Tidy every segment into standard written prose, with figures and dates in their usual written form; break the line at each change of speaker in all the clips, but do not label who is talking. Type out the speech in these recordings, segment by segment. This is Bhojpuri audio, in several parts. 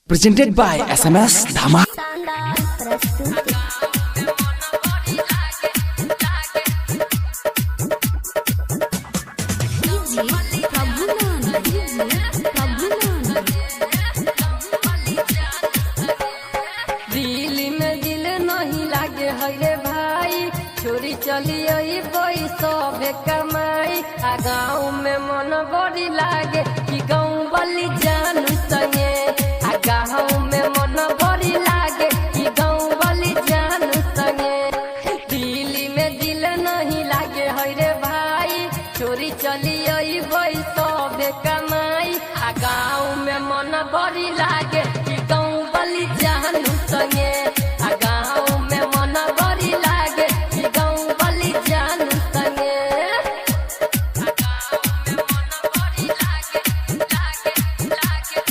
presented by SMS Dhama।
Delhi में दिल नहीं लागे है भाई, छोरी चली आई पैसा भे कमाई। आ गाँव में मन बड़ी लागे कि गाँव वाली जानू संगे। आ गाँव में मन बड़ी लागे कि गाँव वाली जानू संगे। दिल्ली में दिल नहीं लागे है रे भाई, छोरी चली आई पैसा भे कमाई। आ गाँव में मन बड़ी लागे कि गाँव वाली जानू संगे। आ गाँव में मन बड़ी लागे कि गाँव वाली जानू संगे। आ गाँव में मन बड़ी लागे लागे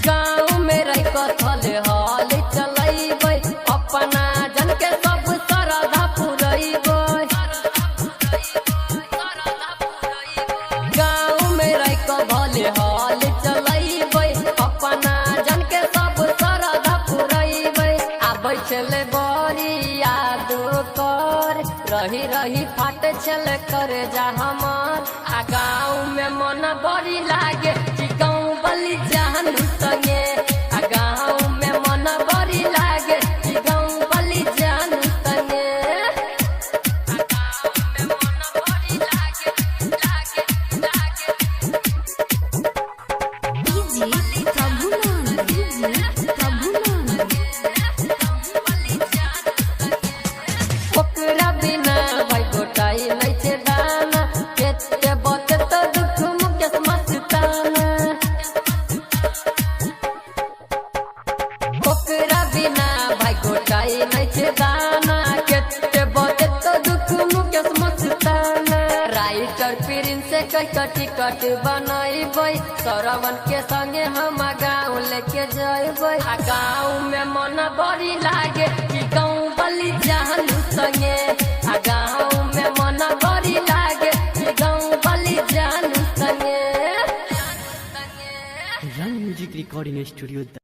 गाँव में रह कथल हल चलैबै, अपना जन के सब श्रद्धा पुरैबै। गाँव में रह कथल हल चलैबै, अपना जन के सब श्रद्धा पुरैबै। आबै छलै बड़ी याद कर, रही रही फाट छल कर जा हमर। आ गाँव में मन बड़ी लागे कि गाँव वाली जानू संगे। आ गाँव में मन बड़ी लागे कि गाँव वाली जानू संगे। आ गाँव में मन बड़ी लागे लागे ओकरा बिना भाई गोटाई नहीं छे दाना। केते बते तो दुख मुकेश मस्ताना। ओकरा बिना भाई गोटाई नहीं छे दाना। केते बते तो दुख मुकेश मस्ताना। राइटर प्रिंस से कई टिकट बनैबै, सरवन के संगे हम गाँव लेके जैबै। आ गाँव में मन बड़ी लागे कि गाँव वाली जानू संगे। आ गाँव में मन बड़ी लागे कि गाँव वाली जानू संगे।
रंग म्यूजिक रिकॉर्डिंग स्टूडियो।